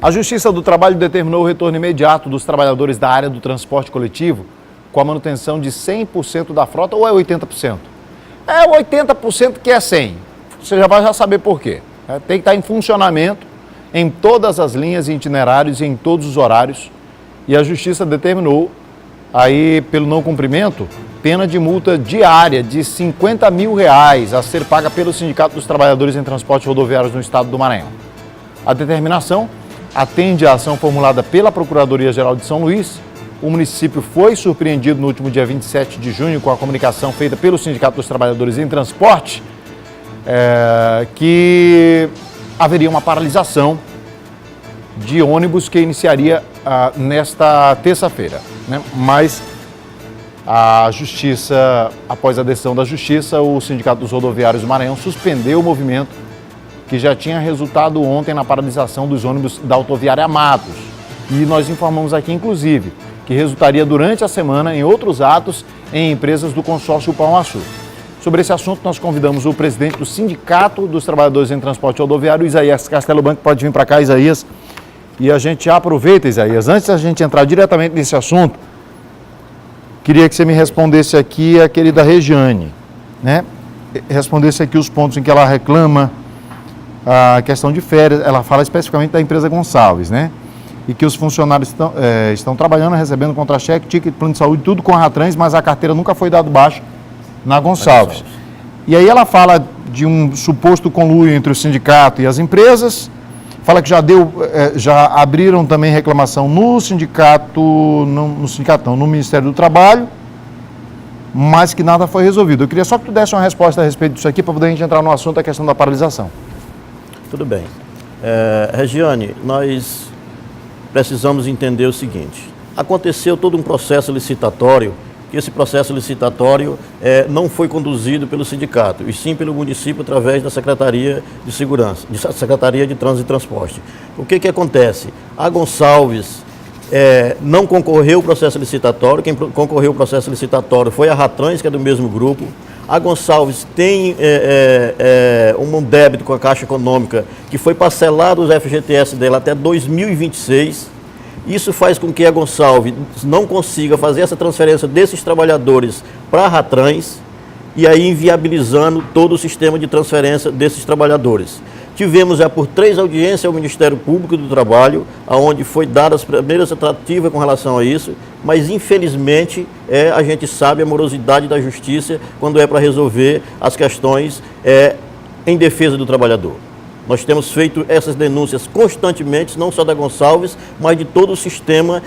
A Justiça do Trabalho determinou o retorno imediato dos trabalhadores da área do transporte coletivo com a manutenção de 100% da frota, ou é 80%? É 80% que é 100%. Você já vai saber por quê. Tem que estar em funcionamento em todas as linhas e itinerários e em todos os horários. E a Justiça determinou, aí, pelo não cumprimento, pena de multa diária de R$50 mil a ser paga pelo Sindicato dos Trabalhadores em Transportes Rodoviários no Estado do Maranhão. A determinação atende à ação formulada pela Procuradoria-Geral de São Luís. O município foi surpreendido no último dia 27 de junho com a comunicação feita pelo Sindicato dos Trabalhadores em Transporte, que haveria uma paralisação de ônibus que iniciaria nesta terça-feira, né? Mas a Justiça, após a decisão da Justiça, o Sindicato dos Rodoviários do Maranhão suspendeu o movimento que já tinha resultado ontem na paralisação dos ônibus da Autoviária Matos. E nós informamos aqui, inclusive, que resultaria durante a semana em outros atos em empresas do consórcio Pão Açu. Sobre esse assunto, nós convidamos o presidente do Sindicato dos Trabalhadores em Transporte Rodoviário, Isaías Castelo Branco. Pode vir para cá, Isaías. E a gente aproveita, Isaías, antes da gente entrar diretamente nesse assunto, queria que você me respondesse aqui a querida Regiane, né? Respondesse aqui os pontos em que ela reclama a questão de férias. Ela fala especificamente da empresa Gonçalves, né? E que os funcionários estão trabalhando, recebendo contra-cheque, ticket, plano de saúde, tudo com a Ratrans, mas a carteira nunca foi dado baixo na Gonçalves. E aí ela fala de um suposto conluio entre o sindicato e as empresas, fala que já abriram também reclamação no sindicato, no Ministério do Trabalho, mas que nada foi resolvido. Eu queria só que tu desse uma resposta a respeito disso aqui, para poder a gente entrar no assunto da questão da paralisação. Tudo bem. Regiane, nós precisamos entender o seguinte: aconteceu todo um processo licitatório, que esse processo licitatório não foi conduzido pelo sindicato, e sim pelo município através da Secretaria de Segurança, da Secretaria de Trânsito e Transporte. O que acontece? A Gonçalves não concorreu ao processo licitatório. Quem concorreu ao processo licitatório foi a Ratrans, que é do mesmo grupo. A Gonçalves tem um débito com a Caixa Econômica que foi parcelado os FGTS dela até 2026. Isso faz com que a Gonçalves não consiga fazer essa transferência desses trabalhadores para a Ratrans, e aí inviabilizando todo o sistema de transferência desses trabalhadores. Tivemos já por 3 audiências ao Ministério Público do Trabalho, onde foi dadas as primeiras tratativas com relação a isso, mas infelizmente a gente sabe a morosidade da Justiça quando é para resolver as questões em defesa do trabalhador. Nós temos feito essas denúncias constantemente, não só da Gonçalves, mas de todo o sistema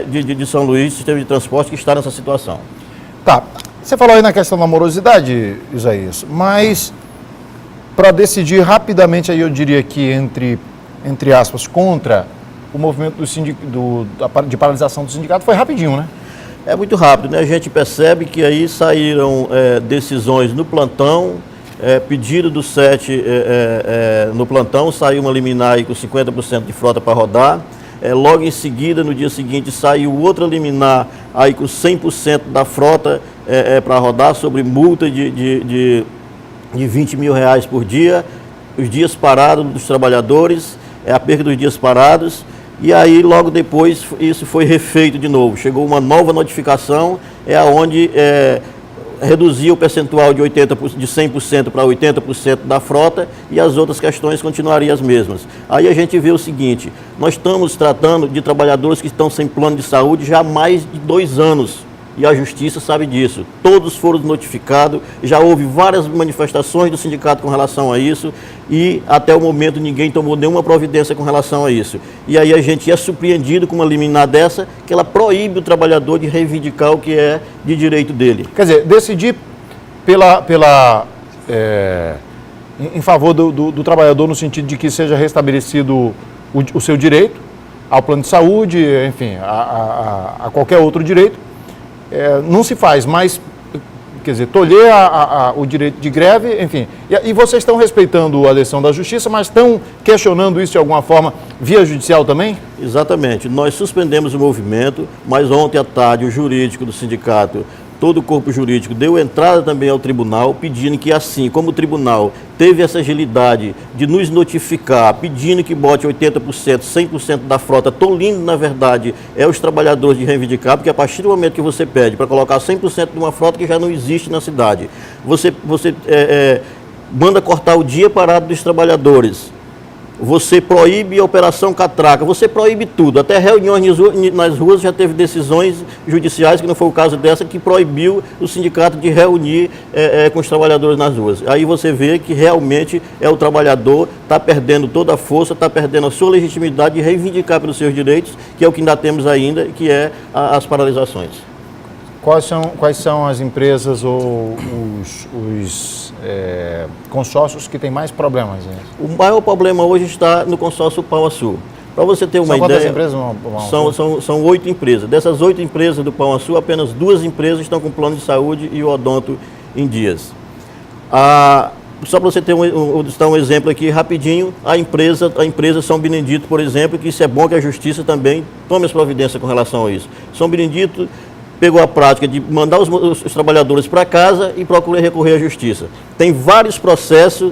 de São Luís, sistema de transporte que está nessa situação. Tá, você falou aí na questão da morosidade, Isaías, mas para decidir rapidamente, aí eu diria que entre aspas, contra o movimento de paralisação do sindicato, foi rapidinho, né? É muito rápido, né? A gente percebe que aí saíram decisões no plantão, pedido do 7 no plantão, saiu uma liminar aí com 50% de frota para rodar. Logo em seguida, no dia seguinte, saiu outra liminar aí com 100% da frota para rodar, sobre multa de R$20 mil por dia, os dias parados dos trabalhadores, a perda dos dias parados. E aí, logo depois, isso foi refeito de novo. Chegou uma nova notificação, onde reduzia o percentual de 100% para 80% da frota, e as outras questões continuariam as mesmas. Aí a gente vê o seguinte: nós estamos tratando de trabalhadores que estão sem plano de saúde já há mais de 2 anos. E a Justiça sabe disso. Todos foram notificados, já houve várias manifestações do sindicato com relação a isso, e até o momento ninguém tomou nenhuma providência com relação a isso. E aí a gente é surpreendido com uma liminar dessa, que ela proíbe o trabalhador de reivindicar o que é de direito dele. Quer dizer, decidir em favor do trabalhador, no sentido de que seja restabelecido o seu direito ao plano de saúde, enfim, a qualquer outro direito. Não se faz, mas, quer dizer, tolher o direito de greve, enfim. E vocês estão respeitando a decisão da Justiça, mas estão questionando isso de alguma forma via judicial também? Exatamente. Nós suspendemos o movimento, mas ontem à tarde o jurídico do sindicato todo o corpo jurídico deu entrada também ao tribunal, pedindo que assim, como o tribunal teve essa agilidade de nos notificar, pedindo que bote 80%, 100% da frota, tolindo, na verdade, os trabalhadores de reivindicar, porque a partir do momento que você pede para colocar 100% de uma frota que já não existe na cidade, você manda cortar o dia parado dos trabalhadores, você proíbe a operação catraca, você proíbe tudo, até reuniões nas ruas já teve decisões judiciais, que não foi o caso dessa, que proibiu o sindicato de reunir com os trabalhadores nas ruas. Aí você vê que realmente o trabalhador está perdendo toda a força, está perdendo a sua legitimidade de reivindicar pelos seus direitos, que é o que ainda temos ainda, que é as paralisações. Quais são as empresas ou os consórcios que têm mais problemas? O maior problema hoje está no consórcio Pão Açul. Para você ter uma ideia, quantas empresas? São 8 empresas. Dessas 8 empresas do Pão Açul, apenas 2 empresas estão com plano de saúde e o odonto em dias. Só para você ter um exemplo aqui rapidinho, a empresa São Benedito, por exemplo, que isso é bom que a justiça também tome as providências com relação a isso. São Benedito pegou a prática de mandar os trabalhadores para casa e procura recorrer à justiça. Tem vários processos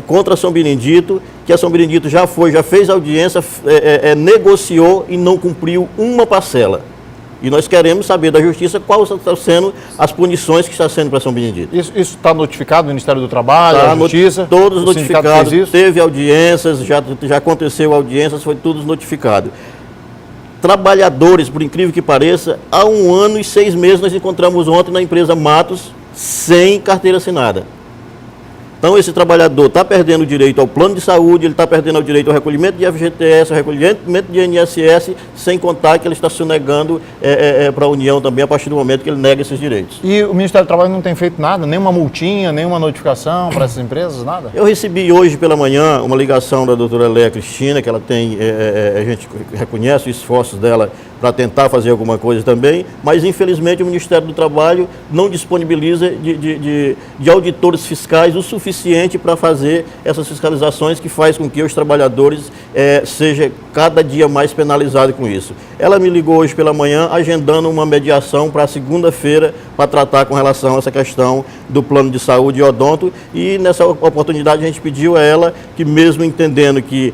contra a São Benedito, que a São Benedito já fez audiência, negociou e não cumpriu uma parcela. E nós queremos saber da justiça quais estão sendo as punições que está sendo para São Benedito. Isso está notificado no Ministério do Trabalho, à Justiça? Todos notificados, teve audiências, já aconteceu audiências, foi tudo notificado. Trabalhadores, por incrível que pareça, há 1 ano e 6 meses nós encontramos ontem na empresa Matos sem carteira assinada. Então esse trabalhador está perdendo o direito ao plano de saúde, ele está perdendo o direito ao recolhimento de FGTS, ao recolhimento de INSS, sem contar que ele está se negando para a União também a partir do momento que ele nega esses direitos. E o Ministério do Trabalho não tem feito nada? Nenhuma multinha, nenhuma notificação para essas empresas, nada? Eu recebi hoje pela manhã uma ligação da doutora Léa Cristina, que ela tem, a gente reconhece os esforços dela para tentar fazer alguma coisa também, mas infelizmente o Ministério do Trabalho não disponibiliza de auditores fiscais o suficiente para fazer essas fiscalizações, que faz com que os trabalhadores sejam cada dia mais penalizados com isso. Ela me ligou hoje pela manhã agendando uma mediação para segunda-feira para tratar com relação a essa questão do plano de saúde e odonto, e nessa oportunidade a gente pediu a ela que, mesmo entendendo que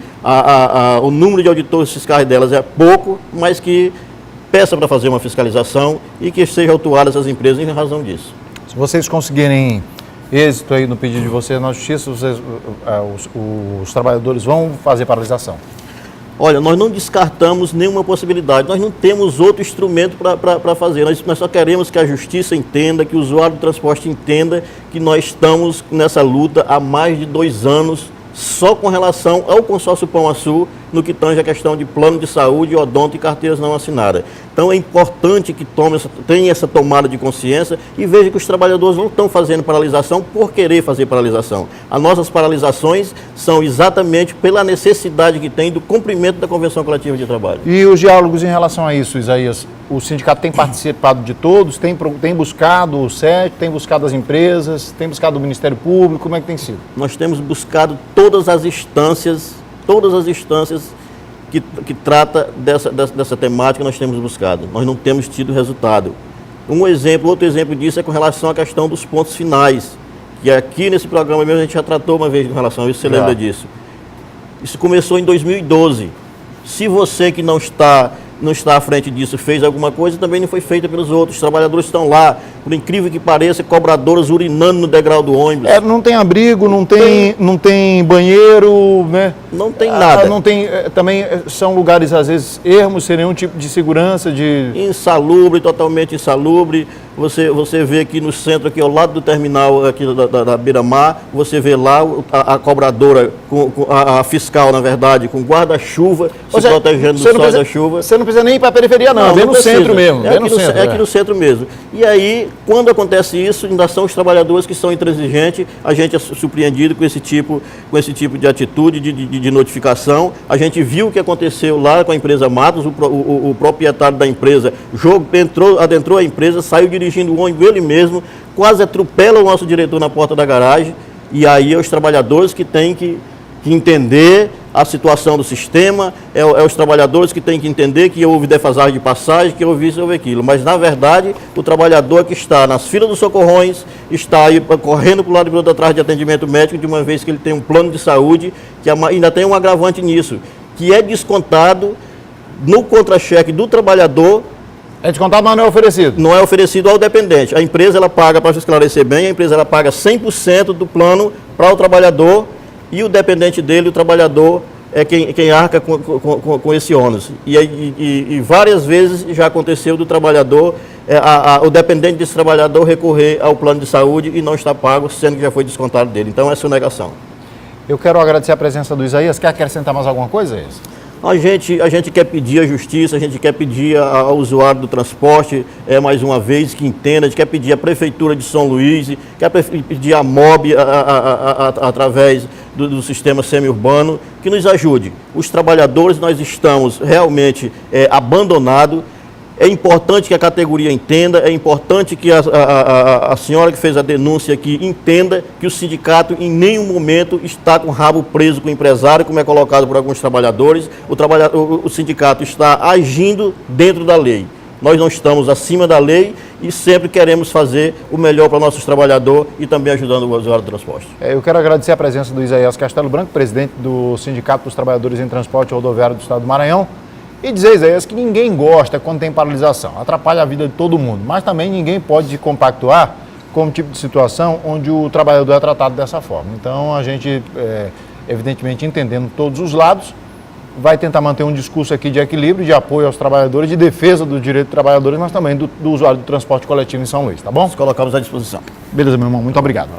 o número de auditores fiscais delas é pouco, mas que peça para fazer uma fiscalização e que sejam autuadas essas empresas em razão disso. Se vocês conseguirem êxito aí no pedido de vocês na Justiça, os trabalhadores vão fazer paralisação? Olha, nós não descartamos nenhuma possibilidade, nós não temos outro instrumento para fazer, nós só queremos que a Justiça entenda, que o usuário do transporte entenda que nós estamos nessa luta há mais de 2 anos, só com relação ao consórcio Pão Açul, no que tange a questão de plano de saúde, odonto e carteiras não assinadas. Então é importante que tenha essa tomada de consciência e veja que os trabalhadores não estão fazendo paralisação por querer fazer paralisação. As nossas paralisações são exatamente pela necessidade que tem do cumprimento da Convenção Coletiva de Trabalho. E os diálogos em relação a isso, Isaías? O sindicato tem participado de todos, tem buscado o SET, tem buscado as empresas, tem buscado o Ministério Público, como é que tem sido? Nós temos buscado todas as instâncias que trata dessa temática, nós temos buscado. Nós não temos tido resultado. Outro exemplo disso é com relação à questão dos pontos finais, que aqui nesse programa mesmo a gente já tratou uma vez com relação a isso, você lembra disso? Isso começou em 2012. Se você que não está à frente disso fez alguma coisa, também não foi feita pelos outros. Os trabalhadores estão lá, por incrível que pareça, cobradoras urinando no degrau do ônibus. Não tem abrigo, não tem banheiro, né? Não tem nada. Também são lugares, às vezes, ermos, sem nenhum tipo de segurança, Insalubre, totalmente insalubre. Você vê aqui no centro, aqui ao lado do terminal aqui da Beira-Mar, você vê lá a cobradora, a fiscal, na verdade, com guarda-chuva, protegendo do sol da chuva. Você não precisa nem ir para a periferia, não. É no centro mesmo. É aqui no centro mesmo. E aí, quando acontece isso, ainda são os trabalhadores que são intransigentes, a gente é surpreendido com esse tipo de atitude, de notificação. A gente viu o que aconteceu lá com a empresa Matos, o proprietário da empresa adentrou a empresa, saiu dirigindo o ônibus ele mesmo, quase atropela o nosso diretor na porta da garagem, e aí os trabalhadores que têm que entender a situação do sistema, é os trabalhadores que têm que entender que houve defasagem de passagem, que houve isso, houve aquilo. Mas, na verdade, o trabalhador que está nas filas dos socorrões, está aí correndo para o lado de atrás de atendimento médico, de uma vez que ele tem um plano de saúde, que ainda tem um agravante nisso, que é descontado no contra-cheque do trabalhador. É descontado, mas não é oferecido? Não é oferecido ao dependente. A empresa, ela paga, para esclarecer bem, a empresa ela paga 100% do plano para o trabalhador e o dependente dele, o trabalhador, é quem arca com esse ônus. E várias vezes já aconteceu do trabalhador, o dependente desse trabalhador recorrer ao plano de saúde e não está pago, sendo que já foi descontado dele. Então, é sonegação. Eu quero agradecer a presença do Isaías. Quer acrescentar mais alguma coisa, Isaías? A gente quer pedir à justiça, a gente quer pedir ao usuário do transporte, mais uma vez, que entenda, a gente quer pedir à Prefeitura de São Luís, quer pedir à MOB, através do sistema semi-urbano, que nos ajude. Os trabalhadores, nós estamos realmente abandonados. É importante que a categoria entenda, é importante que a senhora que fez a denúncia aqui entenda que o sindicato em nenhum momento está com o rabo preso com o empresário, como é colocado por alguns trabalhadores. O sindicato está agindo dentro da lei. Nós não estamos acima da lei e sempre queremos fazer o melhor para nossos trabalhadores e também ajudando o usuário do transporte. Eu quero agradecer a presença do Isaías Castelo Branco, presidente do Sindicato dos Trabalhadores em Transporte Rodoviário do Estado do Maranhão. E dizer, Isaías, que ninguém gosta quando tem paralisação, atrapalha a vida de todo mundo, mas também ninguém pode compactuar com um tipo de situação onde o trabalhador é tratado dessa forma. Então, a gente, evidentemente, entendendo todos os lados, vai tentar manter um discurso aqui de equilíbrio, de apoio aos trabalhadores, de defesa do direito dos trabalhadores, mas também do usuário do transporte coletivo em São Luís, tá bom? Nos colocamos à disposição. Beleza, meu irmão, muito obrigado.